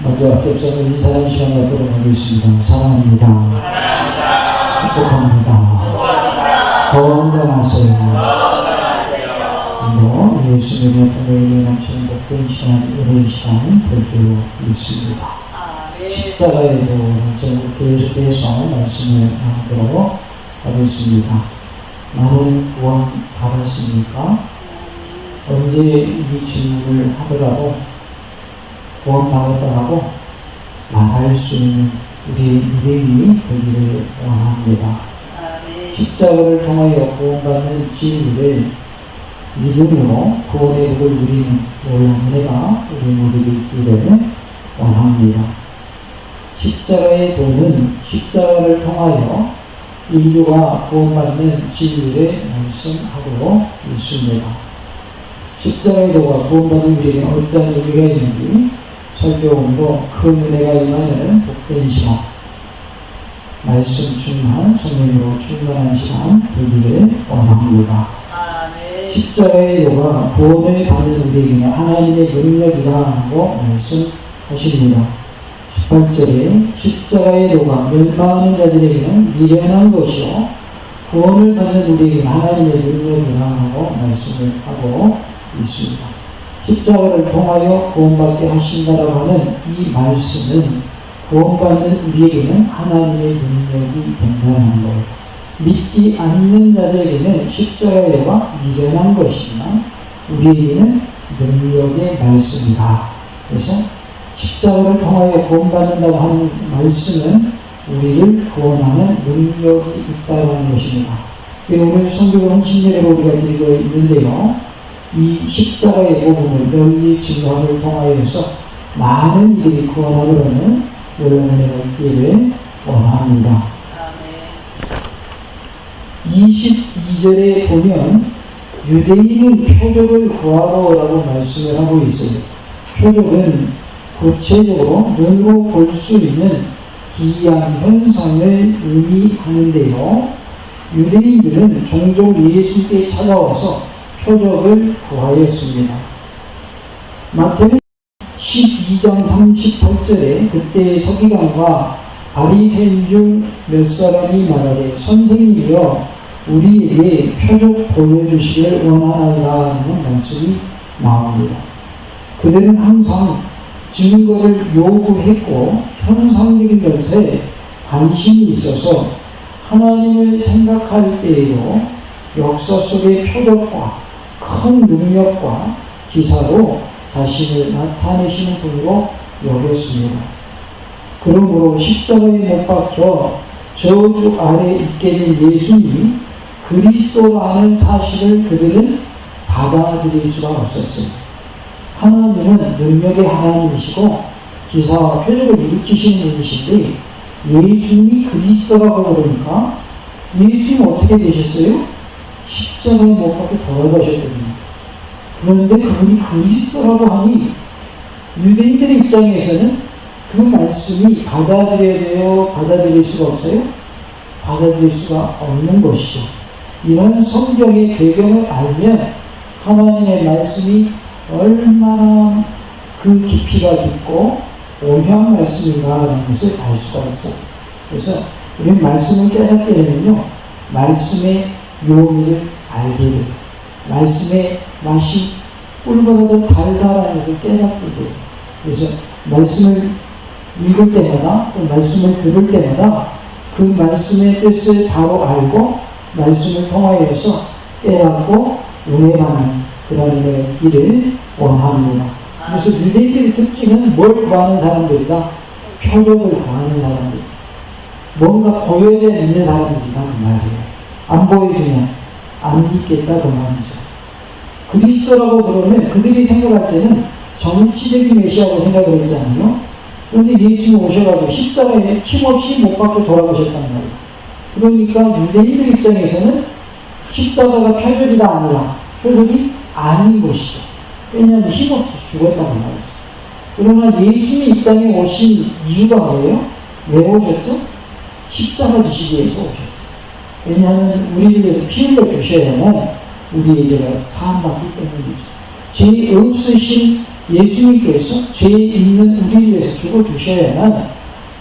먼저 앞서서 인사하는 시간 갖도록 하겠습니다. 사랑합니다. 축복합니다. 건강하세요. 예수님의 보내는 남친 복된 시간, 오랜 시간 보여주고 있습니다. 십자가에도 저는 계속해서 말씀을 하도록 하겠습니다. 나는 구원 받았습니까? 언제 이 질문을 하더라도 구원 받았다고 말할 수 있는 우리 믿음이 되기를 원합니다. 십자가를 통하여 구원받는 진리를 믿음으로 구원의 복을 누리는 은혜가 우리 모두에게 있기를 원합니다. 십자가의 도는 십자가를 통하여 인류가 구원받는 진리를 말씀하고 있습니다. 십자가의 도가 구원받는 우리에게 어떤 의미가 있는지 살펴보고 큰 은혜가 임하는 복된 시간, 말씀 충만, 성령으로 충만한 시간 되기를 원합니다. 십자가의 도가 구원을 받는 우리에게는 하나님의 능력이라고 말씀하십니다. 18절에 십자가의 도가 멸망하는 자들에게는 미련한 것이요 구원을 받는 우리에게는 하나님의 능력이라고 말씀을 하고 있습니다. 십자가를 통하여 구원받게 하신다라고 하는 이 말씀은 구원받는 우리에게는 하나님의 능력이 된다는 거예요. 믿지 않는 자들에게는 십자가의 도가 미련한 것이지만 우리에게는 능력의 말씀이다. 그래서 십자가를 통하여 구원받는다고 하는 말씀은 우리를 구원하는 능력이 있다는 것입니다. 오늘 성경 헌신예를 우리가 드리고 있는데요. 이 십자가의 복음을 널리 증거함을 통하여서 많은 이들이 구원하려는 이런 은혜가 있기를 원합니다. 22절에 보면 유대인은 표적을 구하러라고 말씀을 하고 있어요. 표적은 구체적으로 눈으로 볼 수 있는 기이한 현상을 의미하는데요. 유대인들은 종종 예수께 찾아와서 표적을 구하였습니다. 마태는 12장 38절에 그때의 서기관과 바리새인 중 몇 사람이 말하되 선생님이여 우리에게 표적 보여주시길 원하나이다라는 말씀이 나옵니다. 그들은 항상 증거를 요구했고 현상적인 것에 관심이 있어서 하나님을 생각할 때에도 역사 속의 표적과 큰 능력과 기사로 자신을 나타내시는 분으로 여겼습니다. 그러므로 십자가에 못 박혀 저주 아래 있게 된 예수님이 그리스도라는 사실을 그들은 받아들일 수가 없었어요. 하나님은 능력의 하나님이시고 기사와 표적을 일으키시는 분이신데 예수님이 그리스도라고 그러니까 예수님은 어떻게 되셨어요? 십자가에 못 박혀 돌아가셨거든요. 그런데 그분이 그리스도라고 하니 유대인들의 입장에서는 그 말씀이 받아들여야 돼요? 받아들일 수가 없어요? 받아들일 수가 없는 것이죠. 이런 성경의 배경을 알면 하나님의 말씀이 얼마나 그 깊이가 깊고 오묘한 말씀인가라는 것을 알 수가 있어요. 그래서 우리는 말씀을 깨닫게 되면요, 말씀의 묘미를 알게 돼요. 말씀의 맛이 꿀보다 더 달달한 것을 깨닫게 돼요. 그래서 말씀을 읽을 때마다 또 말씀을 들을 때마다 그 말씀의 뜻을 바로 알고 말씀을 통하여서 깨닫고 은혜받는 그런 은혜가 있기를 원합니다. 그래서 유대인들의 특징은 뭘 구하는 사람들이다? 표적을 구하는 사람들. 뭔가 고열에 있는 사람들이다 그 말이에요. 안 보여주면 안 믿겠다 그 말이죠. 그리스도라고 그러면 그들이 생각할 때는 정치적인 메시아라고 생각을 했잖아요. 그런데 예수님 오셔가지고 십자가에 힘없이 못 박혀 돌아가셨단 말이에요. 그러니까 유대인들 입장에서는 십자가가 표적이다 아니라 표적이 아닌 것이죠. 왜냐하면 힘없이 죽었다는 말이죠. 그러나 예수님이 이 땅에 오신 이유가 뭐예요? 왜 오셨죠? 십자가 지시기 위해서 오셨어요. 왜냐하면 우리를 위해서 피 흘려 주셔야만 우리의 죄가 사함받기 때문이죠. 죄 없으신 예수님께서 죄 있는 우리를 위해서 죽어주셔야만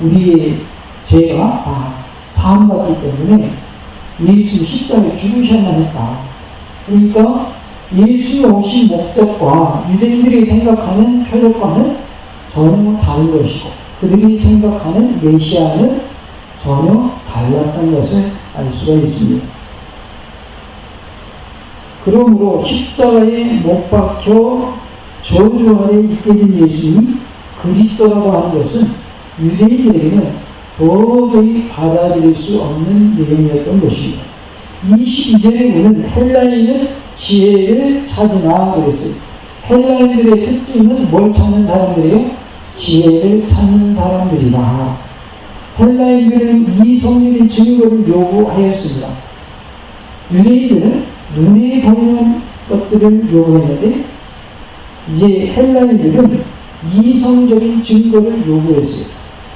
우리의 죄가 다 사함받기 때문에 예수 십자가에 죽으셔야만 했다. 그러니까 예수의 오신 목적과 유대인들이 생각하는 표적과는 전혀 다른 것이고 그들이 생각하는 메시아는 전혀 달랐던 것을 알 수가 있습니다. 그러므로 십자가에 못 박혀 저주 아래 있게 된 예수님이 그리스도라고 하는 것은 유대인들에게는 도저히 받아들일 수 없는 내용이었던 것입니다. 22절에 보면 헬라인은 지혜를 찾으나 그랬어요. 헬라인들의 특징은 뭘 찾는 사람들이에요? 지혜를 찾는 사람들이다. 헬라인들은 이성적인 증거를 요구하였습니다. 유대인들은 눈에 보이는 것들을 요구했는데 이제 헬라인들은 이성적인 증거를 요구했어요.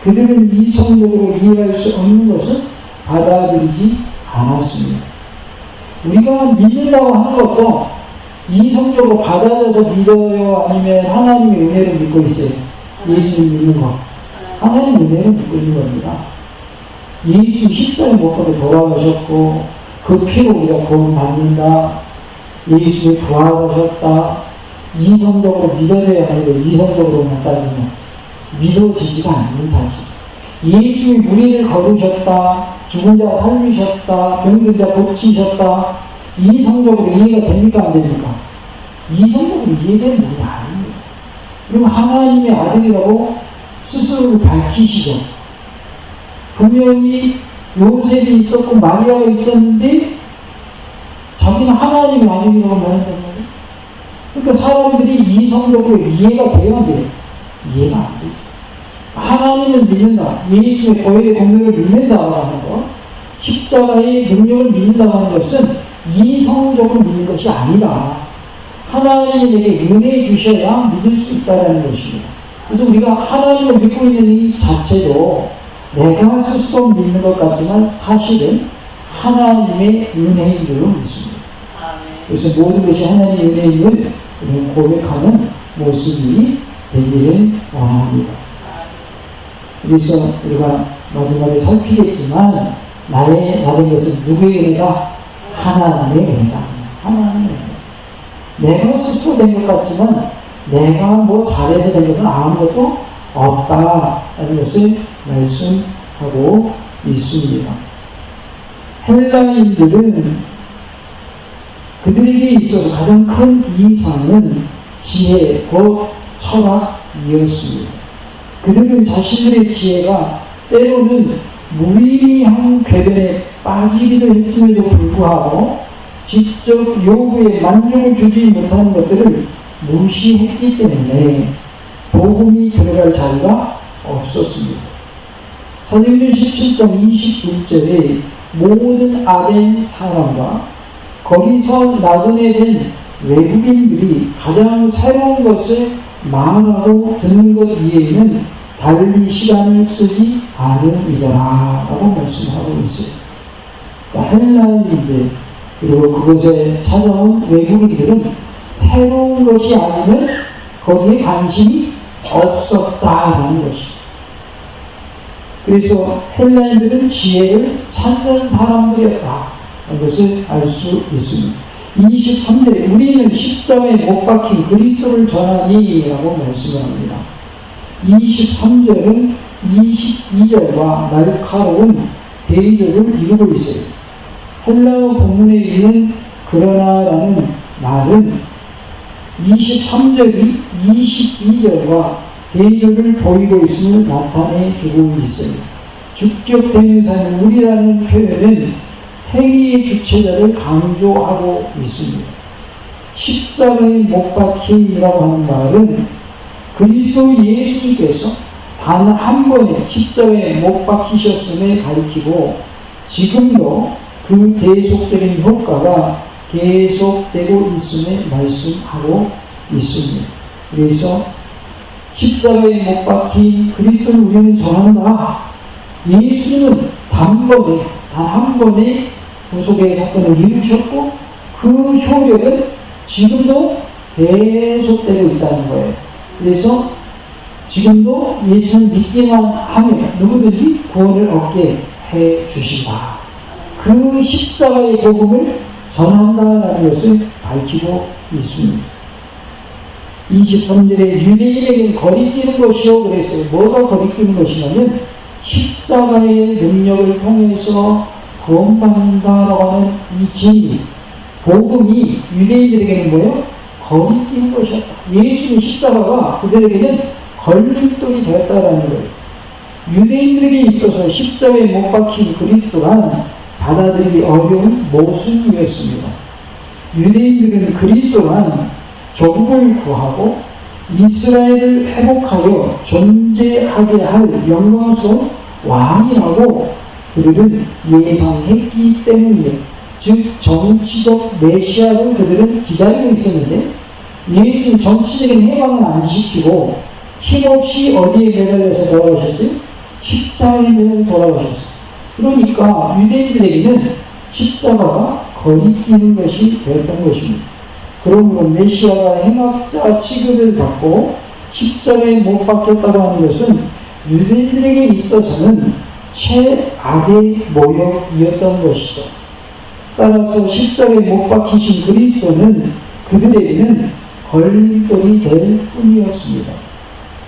그들은 이성적으로 이해할 수 없는 것을 받아들이지 않았습니다. 우리가 믿는다고 하는 것도 이성적으로 받아들여서 믿어요? 아니면 하나님의 은혜를 믿고 있어요? 예수님 믿는 거. 하나님의 은혜를 믿고 있는 겁니다. 예수 십자가에 못 박혀 돌아가셨고 그 피로 우리가 구원받는다. 예수를 부활하셨다. 이성적으로 믿어져야 하는데 이성적으로만 따지면 믿어지지가 않는 사실. 예수의 우리를 걸으셨다. 죽은 자 살리셨다. 병든 자 고치셨다. 이성적으로 이해가 됩니까? 안 됩니까? 이성적으로 이해되는 분이 아닙니다. 그럼 하나님의 아들이라고 스스로를 밝히시죠. 분명히 요셉이 있었고 마리아가 있었는데 자기는 하나님의 아들이라고 말한단 말이에요. 그러니까 사람들이 이성적으로 이해가 돼야 돼요. 이해가 안 되죠. 하나님을 믿는다. 예수의 보혈의 공력을 믿는다고 하는 것, 십자가의 능력을 믿는다고 하는 것은 이성적으로 믿는 것이 아니다. 하나님이 내게 은혜 주셔야 믿을 수 있다는 것입니다. 그래서 우리가 하나님을 믿고 있는 이 자체도 내가 스스로 믿는 것 같지만 사실은 하나님의 은혜인 줄로 믿습니다. 그래서 모든 것이 하나님의 은혜임을 고백하는 모습이 되기를 원합니다. 그래서 우리가 마지막에 살피겠지만 나된 것은 누구의 은혜다? 하나님의 은혜다. 하나님의 은혜. 내가 스스로 된 것 같지만 내가 뭐 잘해서 된 것은 아무것도 없다라는 것을 말씀하고 있습니다. 헬라인들은 그들에게 있어서 가장 큰 이상은 지혜, 곧 철학이었습니다. 그들은 자신들의 지혜가 때로는 무의미한 궤변에 빠지기도 했음에도 불구하고 직접 요구에 만족을 주지 못하는 것들을 무시했기 때문에 복음이 들어갈 자리가 없었습니다. 사도행전 17장 21절에 모든 아덴 사람과 거기서 나그네된 외국인들이 가장 새로운 것을 말하고 듣는 것 이외에는 달리 시간을 쓰지 않음이더라 라고 말씀하고 있어요. 그러니까 헬라인들 그리고 그곳에 찾아온 외국인들은 새로운 것이 아니면 거기에 관심이 없었다라는 것이죠. 그래서 헬라인들은 지혜를 찾는 사람들이었다. 이것을 알 수 있습니다. 23절에 우리는 십자가에 못 박힌 그리스도를 전하니 라고 말씀을 합니다. 23절은 22절과 날카로운 대조를 이루고 있어요. 헬라어 본문에 있는 그러나라는 말은 23절이 22절과 대조를 보이고 있음을 나타내주고 있어요. 주격 대명사는 우리라는 표현은 행위의 주체자를 강조하고 있습니다. 십자가에 못 박힘이라고 하는 말은 그리스도 예수님께서 단 한 번에 십자가에 못 박히셨음을 가리키고 지금도 그 계속적인 효과가 계속되고 있음을 말씀하고 있습니다. 그래서 십자가에 못 박힌 그리스도를 우리는 전한다. 예수님은 단 한 번에 구속의 사건을 이루셨고 그 효력은 지금도 계속되고 있다는 거예요. 그래서 지금도 예수를 믿기만 하면 누구든지 구원을 얻게 해 주신다. 그 십자가의 복음을 전한다라는 것을 밝히고 있습니다. 23절에 유대인에게는 거리끼는 것이요 그랬어요. 뭐가 거리끼는 것이냐면 십자가의 능력을 통해서 구원받는다라고 하는 이 진리, 복음이 유대인들에게는 뭐예요? 거리끼는 것이었다. 예수의 십자가가 그들에게는 걸림돌이 되었다라는 거예요. 유대인들에게 있어서 십자가에 못 박힌 그리스도란 받아들이기 어려운 모순이었습니다. 유대인들은 그리스도란 조국을 구하고 이스라엘을 회복하여 존재하게 할 영광스러운 왕이라고 그들은 예상했기 때문이에요. 즉 정치적 메시아를 그들은 기다리고 있었는데 예수는 정치적인 해방을 안 시키고 힘없이 어디에 매달려서 돌아가셨어요? 십자가에 매달려 돌아가셨어요. 그러니까 유대인들에게는 십자가가 거리끼는 것이 되었던 것입니다. 그러므로 메시아가 행악자 취급을 받고 십자가에 못 박혔다고 하는 것은 유대인들에게 있어서는 최악의 모욕이었던 것이죠. 따라서 십자가에 못 박히신 그리스도는 그들에게는 걸림돌이 될 뿐이었습니다.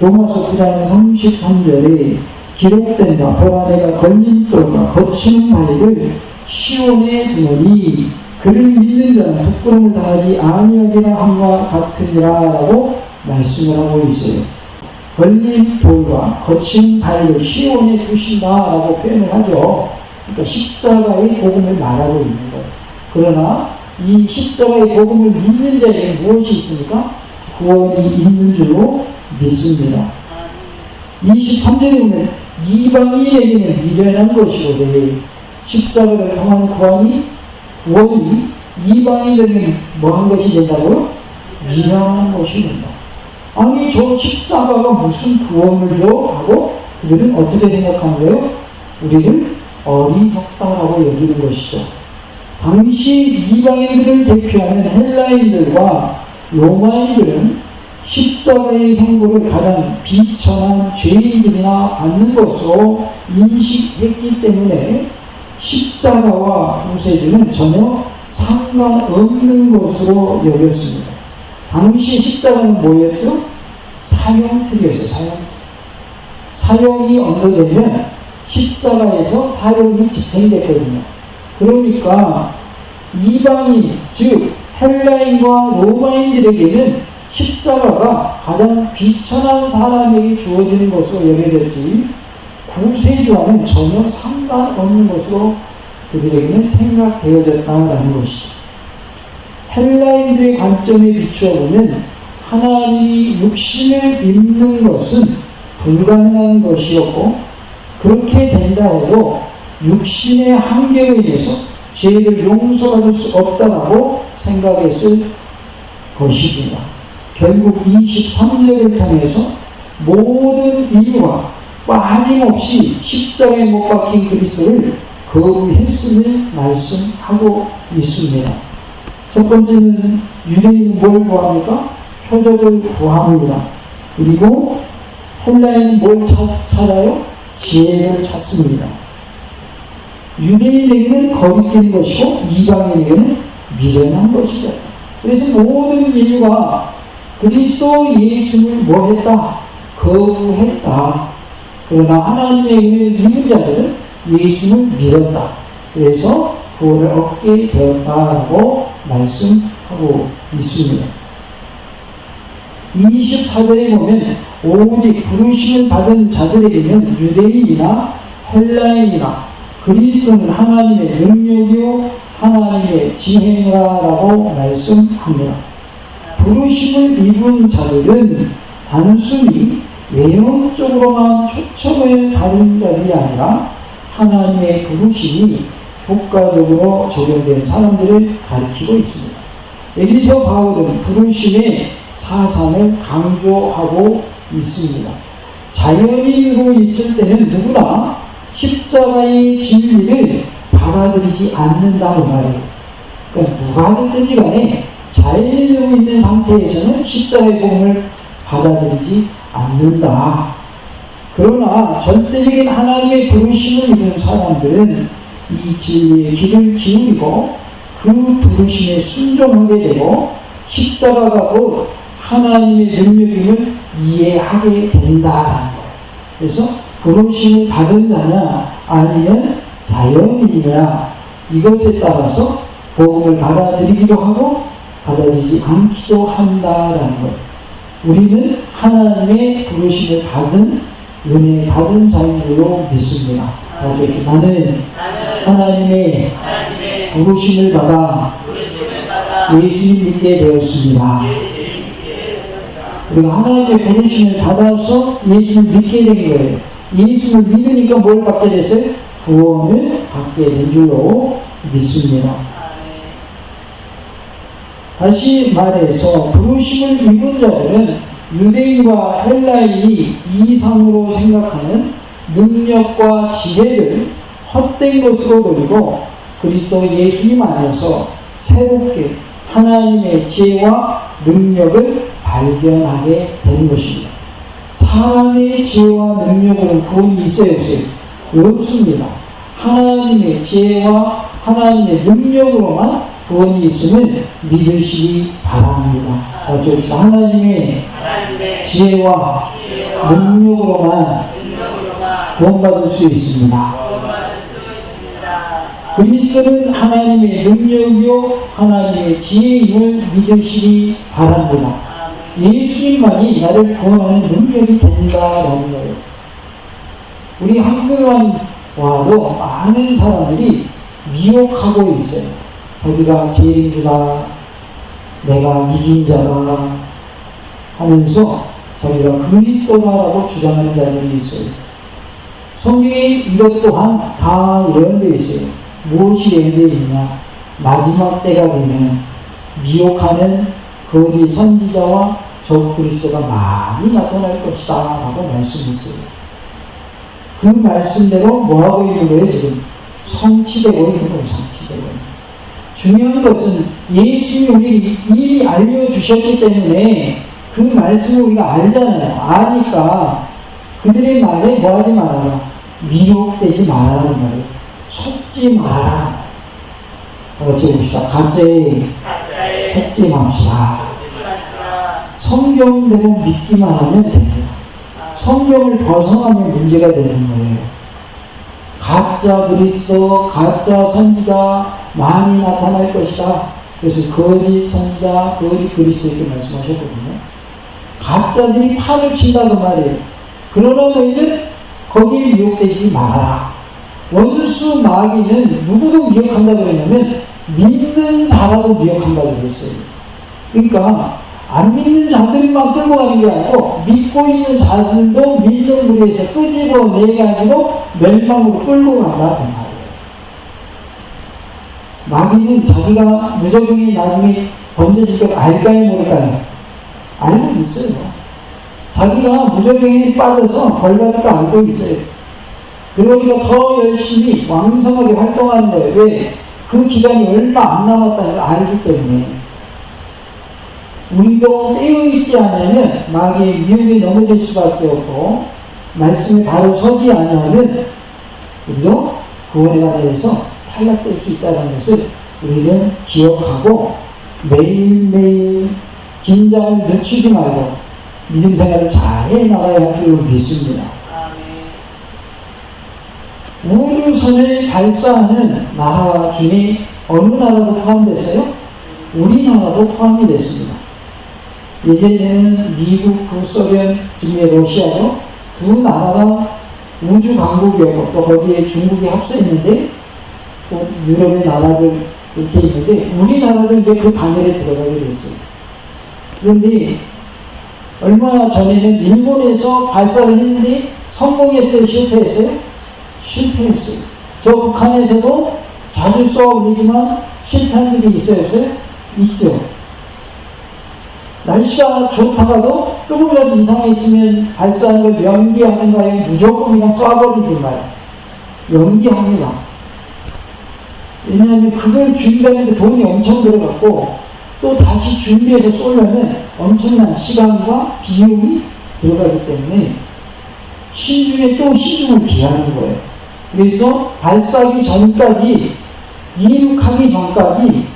로마서 9장 33절에 기록된 바 보라 내가 걸림돌과 거치는 바위를 시온에 두노니 그를 믿는 자는 부끄러움을 당하지 아니하리라 함과 같으니라 라고 말씀을 하고 있어요. 걸림돌과 거친 바위를 시온에 두신다라고 표현을 하죠. 그러니까 십자가의 복음을 말하고 있는 거예요. 그러나 이 십자가의 복음을 믿는 자에게 무엇이 있습니까? 구원이 있는 줄로 믿습니다. 23절에 보면 이방인에게는 미련한 것이로되 십자가를 통한 구원이 이방인에게는 뭐한 것이 된다고요? 미련한 것이 된다. 아니 저 십자가가 무슨 구원을 줘? 하고 그들은 어떻게 생각하는 거예요? 우리를 어리석다라고 여기는 것이죠. 당시 이방인들을 대표하는 헬라인들과 로마인들은 십자가의 형벌을 가장 비천한 죄인들이나 받는 것으로 인식했기 때문에 십자가와 구세주는 전혀 상관없는 것으로 여겼습니다. 당시 십자가는 뭐였죠? 사형특이었어요. 사형이 언도되면 십자가에서 사형이 집행됐거든요. 그러니까 이방인, 즉 헬라인과 로마인들에게는 십자가가 가장 비천한 사람에게 주어지는 것으로 여겨졌지 구세주와는 전혀 상관없는 것으로 그들에게는 생각되어졌다라는 것이죠. 헬라인들의 관점에 비추어 보면 하나님이 육신을 입는 것은 불가능한 것이었고 그렇게 된다 해도 육신의 한계에 의해서 죄를 용서받을 수 없다라고 생각했을 것입니다. 결국 23절을 통해서 모든 인류가 빠짐없이 십자가에 못 박힌 그리스도를 거부했음을 말씀하고 있습니다. 첫 번째는 유대인은 뭘 구합니까? 표적을 구합니다. 그리고 헬라인은 뭘 찾아요? 지혜를 찾습니다. 유대인에게는 거리끼는 것이고 이방인에게는 미련한 것이죠. 그래서 모든 인류가 그리스도 예수를 뭐했다? 거부했다. 그러나 하나님의 은혜를 믿는 자들은 예수를 믿었다. 그래서 구원을 얻게 되었다라고 말씀하고 있습니다. 24절에 보면 오직 부르심을 받은 자들에게는 유대인이나 헬라인이나 그리스도는 하나님의 능력이요 하나님의 지혜라고 말씀합니다. 부르심을 입은 자들은 단순히 외형적으로만 초청을 받은 자들이 아니라 하나님의 부르심이 효과적으로 적용된 사람들을 가리키고 있습니다. 여기서 바울은 부르심의 사상을 강조하고 있습니다. 자연인으로 있을 때는 누구나 십자가의 진리를 받아들이지 않는다고 말해요. 그러니까 누가 됐든지 간에 자연인으로 있는 상태에서는 십자가의 복음을 받아들이지 않는다. 그러나 절대적인 하나님의 부르심을 입은 사람들은 이 진리의 귀를 기울이고 그 부르심에 순종하게 되고 십자가가 곧 하나님의 능력임을 이해하게 된다라는 거예요. 그래서 부르심을 받은 자냐 아니면 자연인이냐 이것에 따라서 복음을 받아들이기도 하고 받아들이지 않기도 한다라는 거예요. 우리는 하나님의 부르심을 받은 은혜 받은 자인 줄로 믿습니다. 나는 하나님의 부르심을 받아 예수님 믿게 되었습니다. 우리가 하나님의 부르심을 받아서 예수를 믿게 된 거예요. 예수를 믿으니까 뭘 받게 됐어요? 구원을 받게 된 줄로 믿습니다. 다시 말해서 부르심을 입은 자들은 유대인과 헬라인이 이상으로 생각하는 능력과 지혜를 헛된 것으로 버리고 그리스도 예수님 안에서 새롭게 하나님의 지혜와 능력을 발견하게 되는 것입니다. 사람의 지혜와 능력으로는 구원이 있어야 없어요? 없습니다. 하나님의 지혜와 하나님의 능력으로만 구원이 있음을 믿으시기 바랍니다. 하나님의 지혜와 능력으로만 구원받을 수 있습니다. 그리스도는 하나님의 능력이요 하나님의 지혜임을 믿으시기 바랍니다. 예수님만이 나를 구원하는 능력이 된다라는 거예요. 우리 한국만 와도 많은 사람들이 미혹하고 있어요. 자기가 제일인 주다, 내가 이긴 자다 하면서 자기가 그리스도라고 주장하는 자들이 있어요. 성경에 이것 또한 다 예언되어 있어요. 무엇이 예언되어 있냐? 마지막 때가 되면 미혹하는 거짓 선지자와 적그리스도가 많이 나타날 것이다 라고 말씀했어요. 그 말씀대로 뭐하고 있는 거예요? 지금 성취되고 있는 거예요. 성취되고 있는 거예요. 중요한 것은 예수님이 우리 이미 알려주셨기 때문에 그 말씀을 우리가 알잖아요. 아니까 그들의 말에 뭐하지 말아라. 미혹되지 말라는 말이에요. 속지 말아라. 어찌 봅시다. 가짜에 속지 맙시다. 성경대로 믿기만 하면 됩니다. 성경을 벗어나면 문제가 되는 거예요. 가짜 그리스도, 가짜 선지자 많이 나타날 것이다. 그래서 거짓 선지자, 거짓 그리스도 이렇게 말씀하셨거든요. 가짜들이 판을 친다고 말이에요. 그러나 너희는 거기에 미혹되지 말아라. 원수 마귀는 누구도 미혹한다고 했냐면 믿는 자라도 미혹한다고 그랬어요. 그러니까 안 믿는 자들만 끌고 가는 게 아니고 믿고 있는 자들도 믿는 무리에서 끄집어내가지고 멸망으로 끌고 간다 그 말이에요. 마귀는 자기가 무적행이 나중에 던져질 것 알까요 모를까요? 알고 있어요. 자기가 무적행에 빠져서 벌받을 거 알고 있어요. 그러니까 더 열심히 왕성하게 활동하는 거예요. 왜? 그 기간이 얼마 안 남았다는 걸 알기 때문에. 우리도 깨어있지 않으면 마귀의 미혹에 넘어질 수밖에 없고 말씀에 바로 서지 않으면 우리도 구원에 관해서 탈락될 수 있다는 것을 우리는 기억하고 매일매일 긴장을 늦추지 말고 믿음 생활을 잘 해나가야 할 줄로 믿습니다. 우주선을 발사하는 나라 중에 어느 나라도 포함됐어요? 우리나라도 포함이 됐습니다. 예전에는 미국, 북소련, 지금의 러시아죠. 두 나라가 우주 강국이었고 또 거기에 중국이 합세했는데 또 유럽의 나라들 이렇게 있는데 우리나라도 이제 그 반열에 들어가게 됐어요. 그런데 얼마 전에는 일본에서 발사를 했는데 성공했어요? 실패했어요? 실패했어요. 저 북한에서도 자주 쏘아 올리지만 실패한 적이 있어요? 없어요? 있죠. 날씨가 좋다가도 조금이라도 이상했으면 발사하는 걸 연기하는가요? 무조건 그냥 쏴버리든가요? 연기합니다. 왜냐하면 그걸 준비하는데 돈이 엄청 들어갔고 또 다시 준비해서 쏘려면 엄청난 시간과 비용이 들어가기 때문에 신중에 또 신중을 기하는 거예요. 그래서 발사하기 전까지, 이륙하기 전까지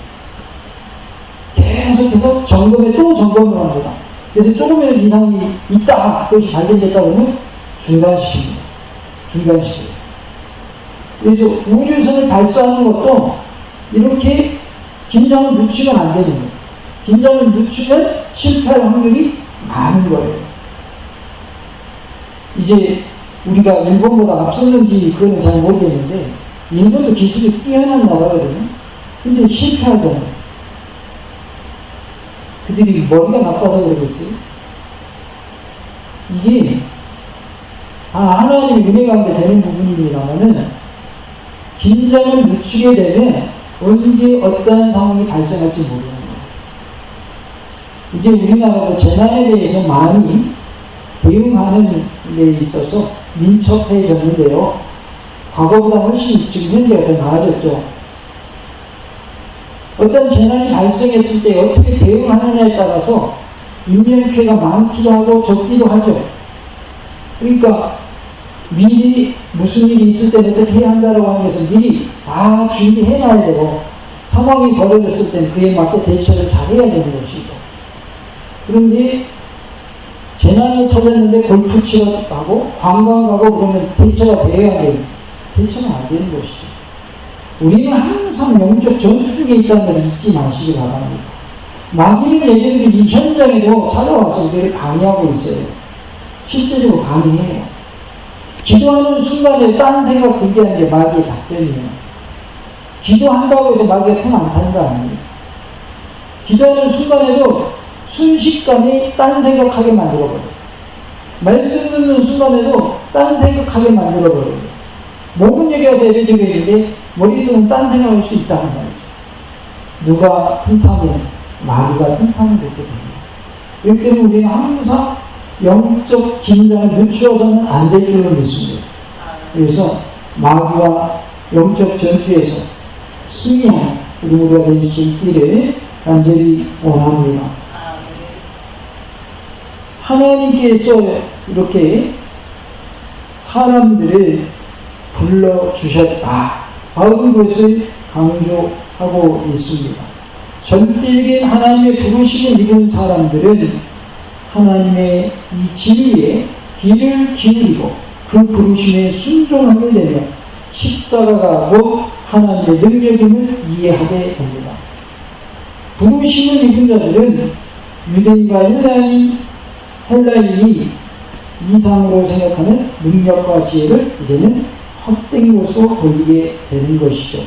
계속해서 점검에 또 점검을 합니다. 그래서 조금이라도 이상이 있다, 그것이 발견됐다 그러면 중단시킵니다. 중단시켜요. 그래서 우주선을 발사하는 것도 이렇게 긴장을 늦추면 안 되는 거예요. 긴장을 늦추면 실패할 확률이 많은 거예요. 이제 우리가 일본보다 앞섰는지 그거는 잘 모르겠는데, 일본도 기술이 뛰어난 나라거든요. 근데 실패하잖아요. 그들이 머리가 나빠서 그러겠어요. 이게 하나님의 은혜 가운데 되는 부분입니다만은, 긴장을 늦추게 되면 언제 어떠한 상황이 발생할지 모르는 거예요. 이제 우리나라도 재난에 대해서 많이 대응하는 데 있어서 민첩해졌는데요. 과거보다 훨씬 지금 현재가 더 나아졌죠. 어떤 재난이 발생했을 때 어떻게 대응하느냐에 따라서 인명피해가 많기도 하고 적기도 하죠. 그러니까 미리 무슨 일이 있을 때 어떻게 해야 한다고 하는 것을 미리 다 준비해놔야 되고, 상황이 벌어졌을 땐 그에 맞게 대처를 잘해야 되는 것이죠. 그런데 재난이 터졌는데 골프 치러 가고 관광 가고 그러면 대처가 돼야 돼요. 대처는 안 되는 것이죠. 우리는 항상 영적 전투 중에 있다는 것을 잊지 마시기 바랍니다. 마귀는 얘네들이 이 현장에도 찾아와서 우리를 방해하고 있어요. 실제적으로 방해해요. 기도하는 순간에 딴 생각 들게 하는 게 마귀의 작전이에요. 기도한다고 해서 마귀가 틈 안 타는 거 아니에요. 기도하는 순간에도 순식간에 딴 생각하게 만들어버려요. 말씀 듣는 순간에도 딴 생각하게 만들어버려요. 몸은 여기 와서 예배 드리고 있는데 머릿속은 딴 생각할 수 있다는 말이죠. 누가 틈타면 마귀가 틈타면 그렇게 됩니다. 그렇기 때문에 우리는 항상 영적 긴장을 늦추어서는 안 될 줄로 믿습니다. 그래서 마귀와 영적 전투에서 승리한 우리 모두가 될 수 있기를 간절히 원합니다. 하나님께서 이렇게 사람들을 불러주셨다. 바로 그것을 강조하고 있습니다. 절대적인 하나님의 부르심을 입은 사람들은 하나님의 이 진리에 귀를 기울이고 그 부르심에 순종하게 되면 십자가가 곧 하나님의 능력임을 이해하게 됩니다. 부르심을 입은 자들은 유대인과 헬라인이 이상으로 생각하는 능력과 지혜를 이제는 헛된 것으로 돌리게 되는 것이죠.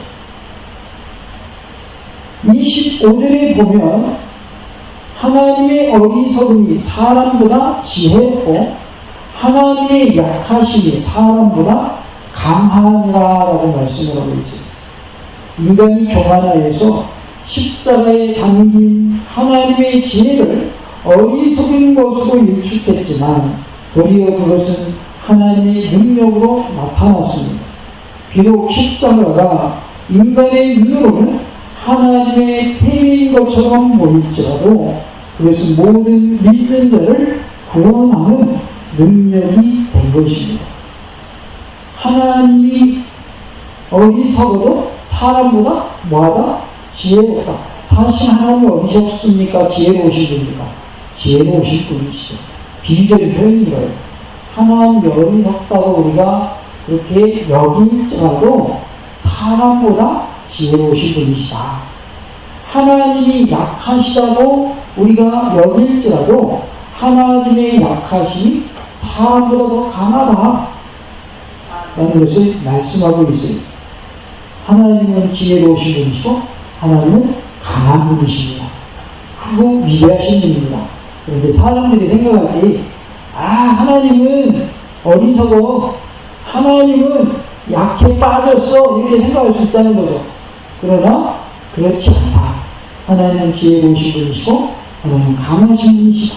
25절에 보면 하나님의 어리석음이 사람보다 지혜롭고 하나님의 약하심이 사람보다 강하니라라고 말씀을 하고 있습니다. 인간이 교만하여서 십자가에 담긴 하나님의 지혜를 어리석은 것으로 일축했지만 도리어 그것은 하나님의 능력으로 나타났습니다. 비록 십자가가 인간의 눈으로는 하나님의 폐해인 것처럼 보일지라도 그것은 모든 믿는 자를 구원하는 능력이 된 것입니다. 하나님이 어리석어도 사람보다 뭐하다? 지혜롭다. 사실 하나님이 어리석습니까? 지혜로우신 분입니까? 지혜로우신 분이시죠. 비유적인 표현인 거예요. 하나님이 어리석다고 우리가 그렇게 여길지라도 사람보다 지혜로우신 분이시다. 하나님이 약하시다고 우리가 여길지라도 하나님의 약하심이 사람보다 더 강하다 라는 것을 말씀하고 있어요. 하나님은 지혜로우신 분이시고 하나님은 강한 분이십니다. 크고 위대하신 분입니다. 그런데 사람들이 생각할 때 하나님은 어리석어, 하나님은 약해 빠졌어, 이렇게 생각할 수 있다는 거죠. 그러나 그렇지 않다. 하나님은 지혜로우신 분이시고 하나님은 강하신 분이시다.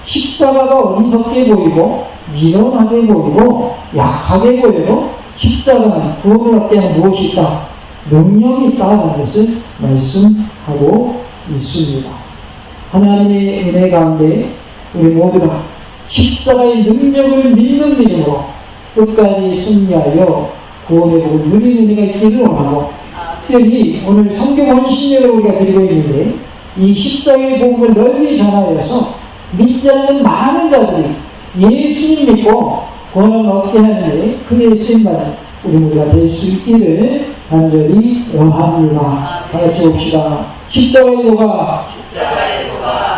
십자가가 어리석게 보이고 미련하게 보이고 약하게 보여도 십자가는 구원을 얻게 하는 무엇이 있다? 능력이 있다는 것을 말씀하고 있습니다. 하나님의 은혜 가운데 우리 모두가 십자가의 능력을 믿는 믿음으로 끝까지 승리하여 구원의 복을 누리는 은혜가 있기를 원하고, 특별히 오늘 성경 헌신력을 우리가 드리고 있는데 이 십자가의 복음을 널리 전하여서 믿지 않는 많은 자들이 예수님 믿고 구원을 얻게 하는데 크게 쓰임받는 우리 모두가 될 수 있기를 간절히 원합니다. 다 같이 봅시다. 십자가의 도가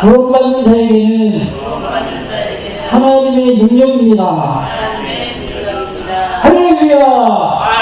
구원받는 자에게는 하나님의 능력입니다. 할렐루야!